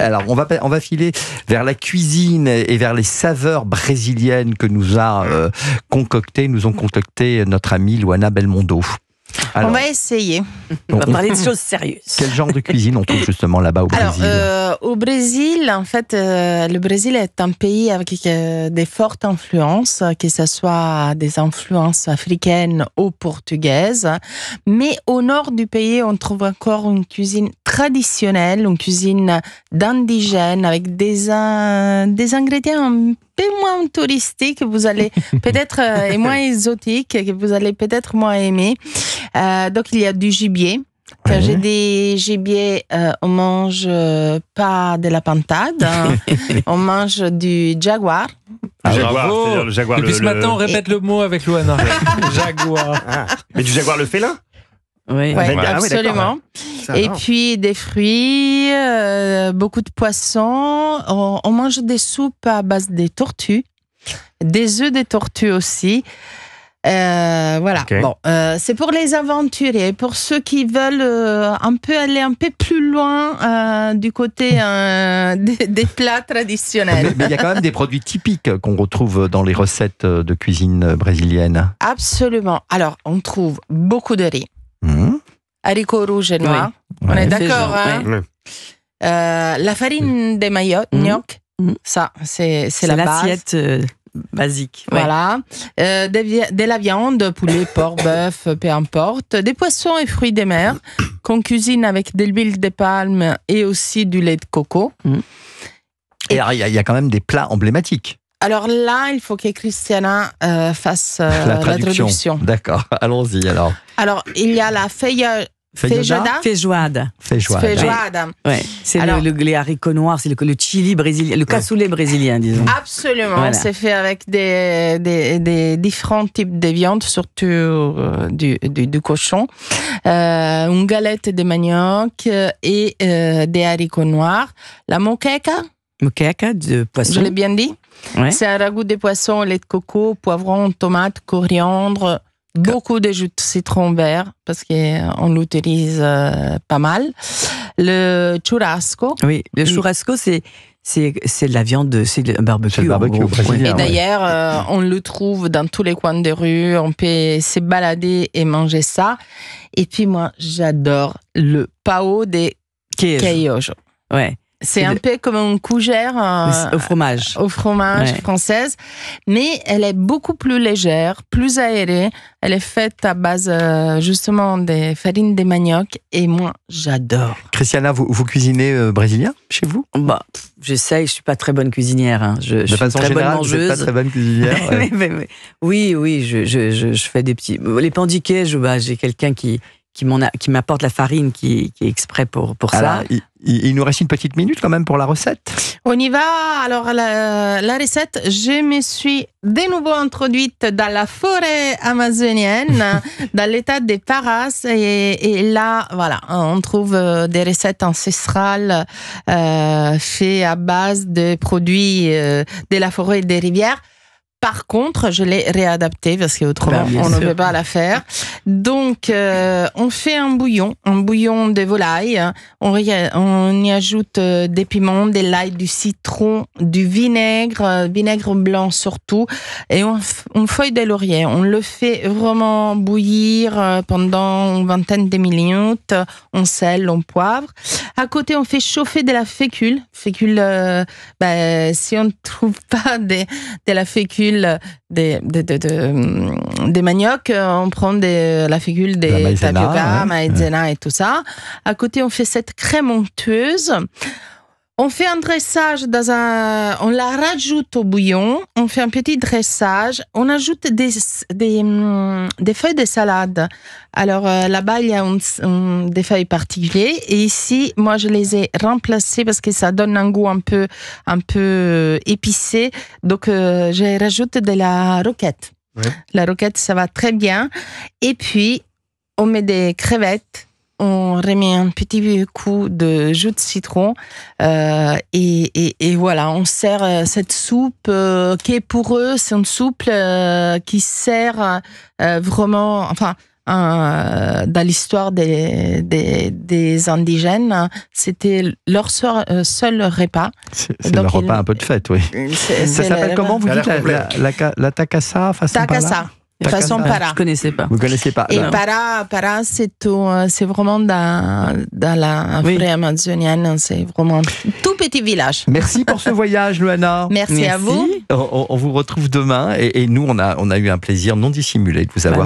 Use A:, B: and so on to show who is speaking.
A: Alors, on va filer vers la cuisine et vers les saveurs brésiliennes que nous ont concocté notre amie Luana Belmondo. Alors,
B: on va essayer.
C: On va parler de choses sérieuses.
A: Quel genre de cuisine on trouve justement là-bas au Brésil?
B: Au Brésil, en fait, le Brésil est un pays avec des fortes influences, que ce soit des influences africaines ou portugaises. Mais au nord du pays, on trouve encore une cuisine traditionnelle, une cuisine d'indigènes avec des ingrédients un peu moins touristiques que vous allez peut-être et moins exotiques que vous allez peut-être moins aimer. Donc il y a du gibier. Quand j'ai des gibiers, on mange pas de la pintade, on mange du jaguar.
D: Jaguar, c'est-à-dire le jaguar.
E: Depuis ce matin, on répète le mot avec Luana. Jaguar.
D: Mais du jaguar le félin?
B: Oui, absolument. Et puis des fruits, beaucoup de poissons. On mange des soupes à base des tortues, des œufs de tortues aussi. Voilà. Okay. Bon, c'est pour les aventuriers, pour ceux qui veulent aller un peu plus loin du côté des plats traditionnels.
A: Mais il y a quand même des produits typiques qu'on retrouve dans les recettes de cuisine brésilienne.
B: Absolument. Alors, on trouve beaucoup de riz, haricots rouges et noirs. Oui. On est d'accord, hein? La farine de manioc, ça, c'est la
C: l'assiette basique.
B: Voilà. De la viande, poulet, porc, bœuf, peu importe. Des poissons et fruits de mer qu'on cuisine avec de l'huile de palme et aussi du lait de coco.
A: Et alors, il y a quand même des plats emblématiques.
B: Alors là, il faut que Christiana fasse la traduction.
A: D'accord, allons-y alors.
B: Alors, il y a la feijoada.
C: Ouais. C'est les haricots noirs, c'est le chili brésilien, le cassoulet brésilien, disons.
B: Absolument, voilà. C'est fait avec des différents types de viande, surtout du cochon. Une galette de manioc et des haricots noirs. La moqueca
C: de poisson.
B: Je l'ai bien dit.
C: Ouais.
B: C'est un ragoût de poisson, lait de coco, poivron, tomate, coriandre. Beaucoup de jus de citron vert, parce qu'on l'utilise pas mal. Le churrasco.
C: Oui, le churrasco, c'est de la viande, c'est un barbecue.
A: C'est le barbecue brésilien.
B: Et d'ailleurs, on le trouve dans tous les coins de rue. On peut se balader et manger ça. Et puis moi, j'adore le pão de queijo.
C: Ouais.
B: C'est un peu comme une cougère
C: au fromage
B: française, mais elle est beaucoup plus légère, plus aérée. Elle est faite à base justement des farines de manioc et moi j'adore.
A: Christiana, vous cuisinez brésilien chez vous?
C: Bah, j'essaye, je suis pas très bonne cuisinière. Hein. Je suis
A: façon
C: très
A: générale,
C: bonne mangeuse.
A: Vous n'êtes pas très bonne cuisinière.
C: Oui, je fais des petits. Les pandiquets, j'ai quelqu'un qui m'apporte la farine qui est exprès pour ça.
A: Il nous reste une petite minute quand même pour la recette.
B: On y va. Alors, la recette, je me suis de nouveau introduite dans la forêt amazonienne, dans l'état des Parás. Et là, voilà, on trouve des recettes ancestrales faites à base de produits de la forêt et des rivières. Par contre, je l'ai réadapté parce qu'autrement, on ne peut pas la faire. Donc, on fait un bouillon de volaille. On y ajoute des piments, de l'ail, du citron, du vinaigre blanc surtout, et une feuille de laurier. On le fait vraiment bouillir pendant une vingtaine de minutes. On sel, on poivre. À côté, on fait chauffer de la fécule. Si on ne trouve pas de la fécule, des manioc, on prend la fécule des tapioca, maïzena et tout ça. À côté, on fait cette crème onctueuse. On fait un dressage on la rajoute au bouillon. On fait un petit dressage. On ajoute des feuilles de salade. Alors là-bas, il y a des feuilles particulières. Et ici, moi, je les ai remplacées parce que ça donne un goût un peu épicé. Donc, je rajoute de la roquette. Ouais. La roquette, ça va très bien. Et puis, on met des crevettes. On remet un petit coup de jus de citron et voilà, on sert cette soupe qui est pour eux, c'est une soupe qui sert vraiment, enfin, dans l'histoire des indigènes, c'était leur seul repas.
A: C'est
B: Donc,
A: le repas un peu de fête, oui. Ça s'appelle comment, vous
D: Ça a
A: dites,
D: l'air
A: la takasa façon
B: Takasa. De façon para.
C: Je connaissais pas.
A: Vous connaissez pas?
B: Et
A: Alors,
B: para, c'est vraiment dans la
C: Oui.
B: forêt amazonienne. C'est vraiment tout petit village.
A: merci pour ce voyage, Luana.
B: Merci à vous.
A: On vous retrouve demain et nous, on a eu un plaisir non dissimulé de vous avoir